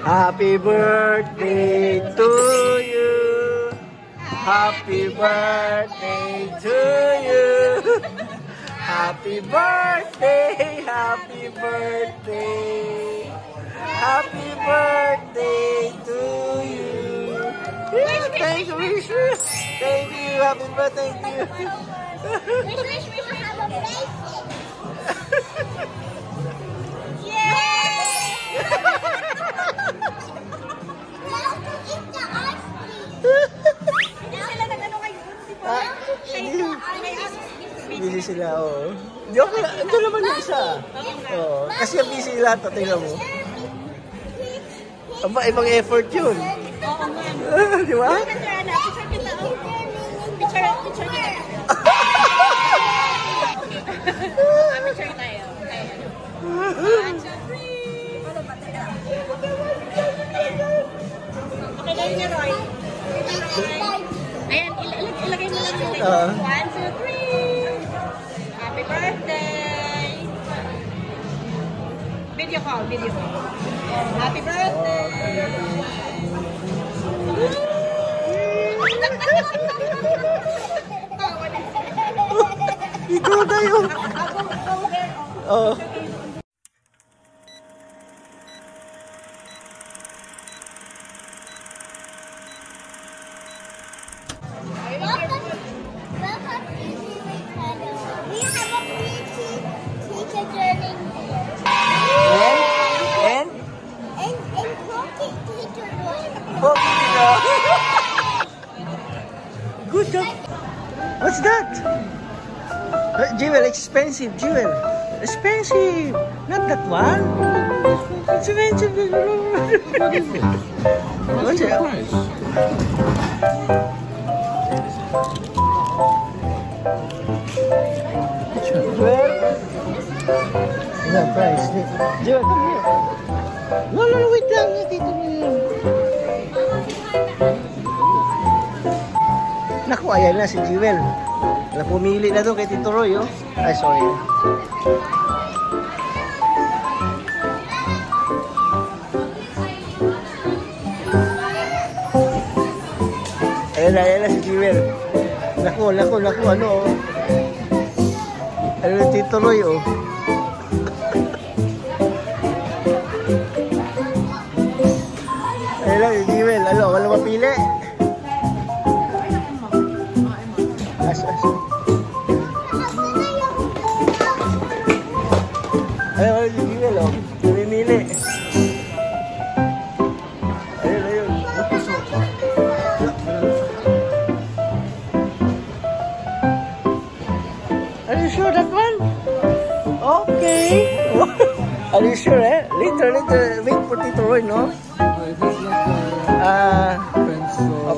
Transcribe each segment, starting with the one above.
Happy birthday to you. Happy birthday to you. Happy birthday, happy birthday. Happy birthday to you. Yeah, thank you, wish you. Thank you, happy birthday to you. Wish we have a baby. Yay! Busy sila, oo. Joke lang, ito naman yung isa. Oo. Kasi busy lahat, tingnan mo. Aba, ibang effort yun. Oo nga. Di ba? Picture kita. Picture kita. Picture tayo. One, two, three. Okay lang niya, Roy. Ayan, ilagay mo lang yung 1, 2, 3. Happy birthday. Video call. Happy birthday. Ikaw na yun. Oo. Good job. What's that? Jewel, expensive, Jewel. Expensive. Not that one. Expensive. What's it? Jewel? No price. Jewel, come here. No, wait lang. Dito mo yun. Naku, ayan na si Jewel. Pumili na doon kay Tito Roy, oh. Ay, sorry. Ayan na si Jewel. Naku, ano, oh. Ano yung Tito Roy, oh. Ayan na si Jewel. Ano, wala mapili. Ayun, si Jewel, oh. Namimili. Ayun. Are you sure that one? Okay. Are you sure, eh? Later. Wait for Tito Roy, no?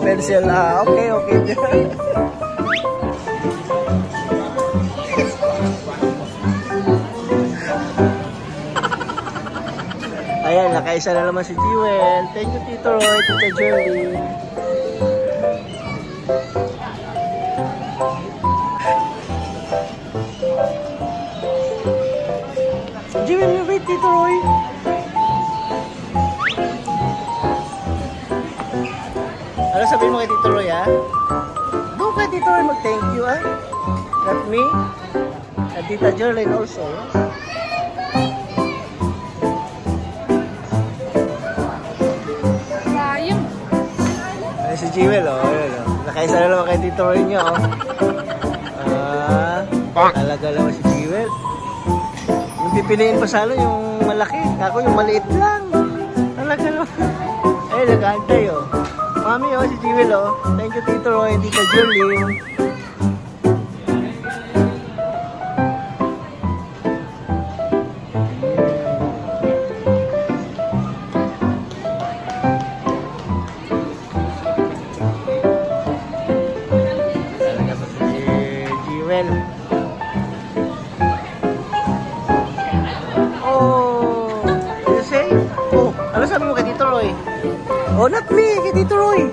Pencil. Okay. Ayan, nakaisa na naman si Jewel. Thank you, Tito Roy, Tito Jerry. Jewel, wait, Tito Roy. Ano sabihin mo kay Tito Roy, ha? Doon kay Tito Roy mag-thank you, ha? Not me. At Tita Jerlyn also. Si Jewel, oh. Nakaisa na naman kay Tito Roy niya, oh. Talaga naman si Jewel. Yung pipiliin pa sana yung malaki. Ako yung maliit lang. Talaga naman. Ay, nag-aantay, oh. Mami, oh, si Jewel, oh. Thank you, Tito Roy, Tita Jerlyn. Oh, not me, kay Tito Roy.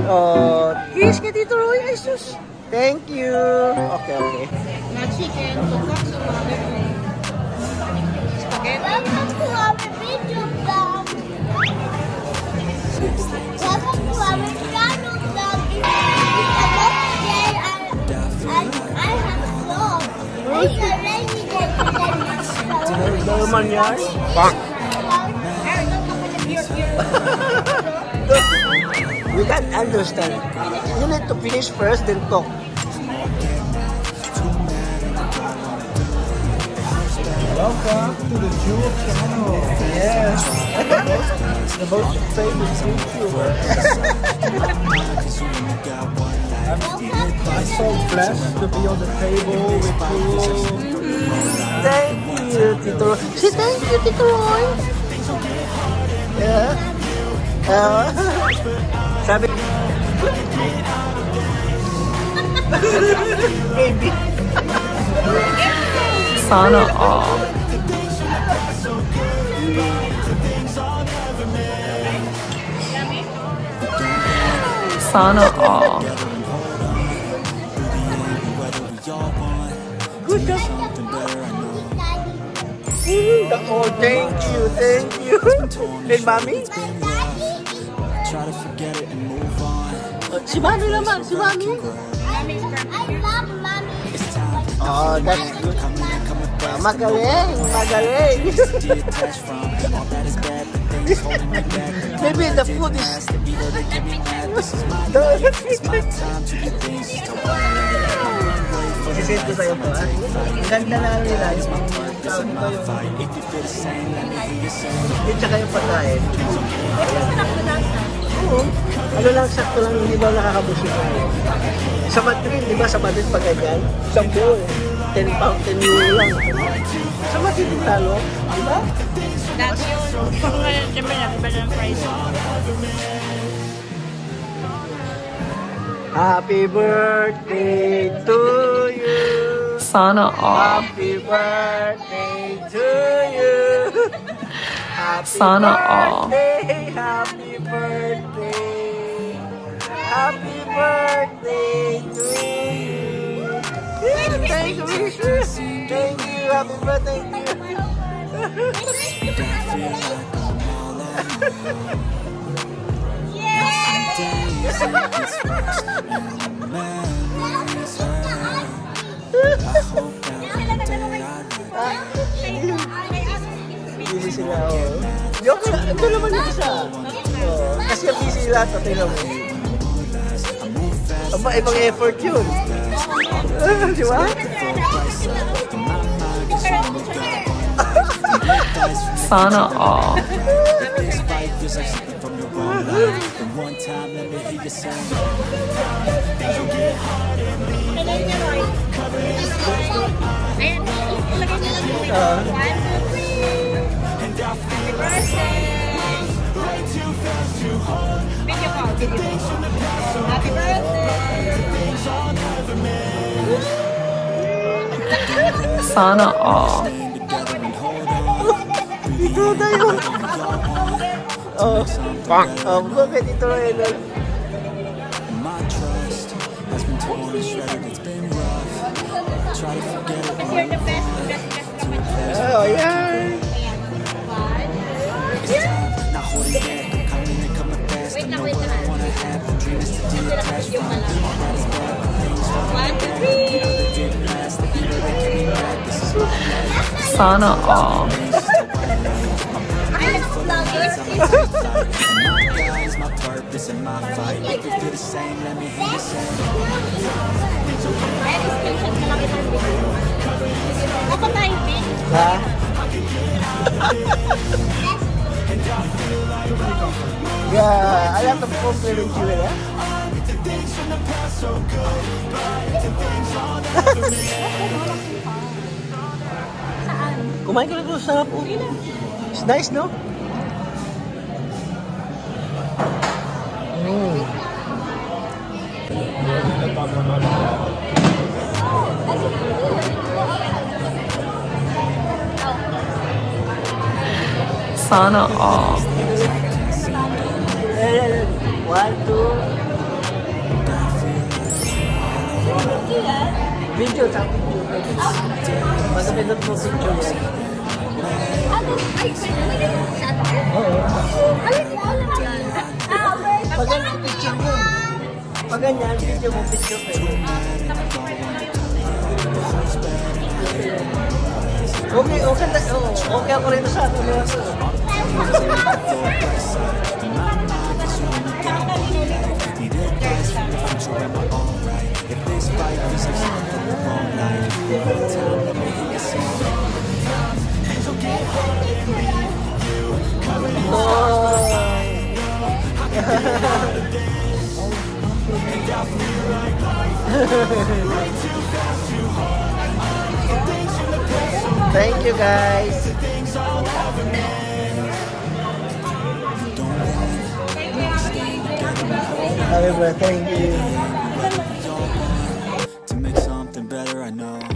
Oh, kiss kay Tito Roy. Ay, sus. Thank you. Okay. Na chicken, tonkatsu, spaghetti. Welcome to our video vlog. Roman yarn? We can't understand. You need to finish first, then talk. Welcome to the Jewel channel. Yes. The most famous YouTuber. I'm so blessed to be on the table with you. Thank you, Tito Roy. Say thank you, Tito Roy. Yeah. Sabi. Baby. Sana all. Sana all. Good job. Oh, thank you, thank you. And Mami? Si Mami naman, si Mami. I love mommy. Oh, that's good. Magaling, magaling. Maybe the food is... Isisend ko sa'yo po, ha? Ang ganda na nila yung tawag ko yung tsaka yung pagkain. Oo. Ano lang, sakto lang, hindi ba nakakabusog ko. Sa Madrid, di ba? Sa Madrid pag ganyan, isang buo eh. 10 pound, 10 euro lang. Sa Madrid yung talo, di ba? Dati yun. Ngayon, siyempre, nakiba ng price. Happy birthday to you. Sana all. Happy birthday to you. Happy Sana all. birthday, happy birthday. Happy birthday to you. Thank you, thank you. Happy birthday to you. Busy sila, oh. Joke lang, ito naman yung isa. Oh, kasi busy sila, tingnan mo. Aba, ibang effort yun. Di ba? Sana all. Ayan, ilagay niyo lang yung 1, 2, 3. Happy birthday! Video call, video call. Happy birthday! Sana all. Ito na yun. Oh, bang. Oh, bakit ito na yun? Because you're the best, best naman siya. Oh, yan. Ayan. 1. Wait lang, wait lang. Ito lang video ka lang. 1, 2, 3. Sana all. I love vloggers. Ayan, screenshot na lang kita ng video. Ako tayo, Vic. Ha? Yeah, I have to compliment you, eh? Kumain ka na ito, sarap po. It's nice, no? Sana all. 1, 2. Video, sa video. Magpindot mo video yan. Oo. Pag ganyan, picture mo. Pag ganyan, video mo, picture mo. Okay, okay, okay ako rin sa akin. Thank you guys. Happy birthday, thank you. To make something better, I know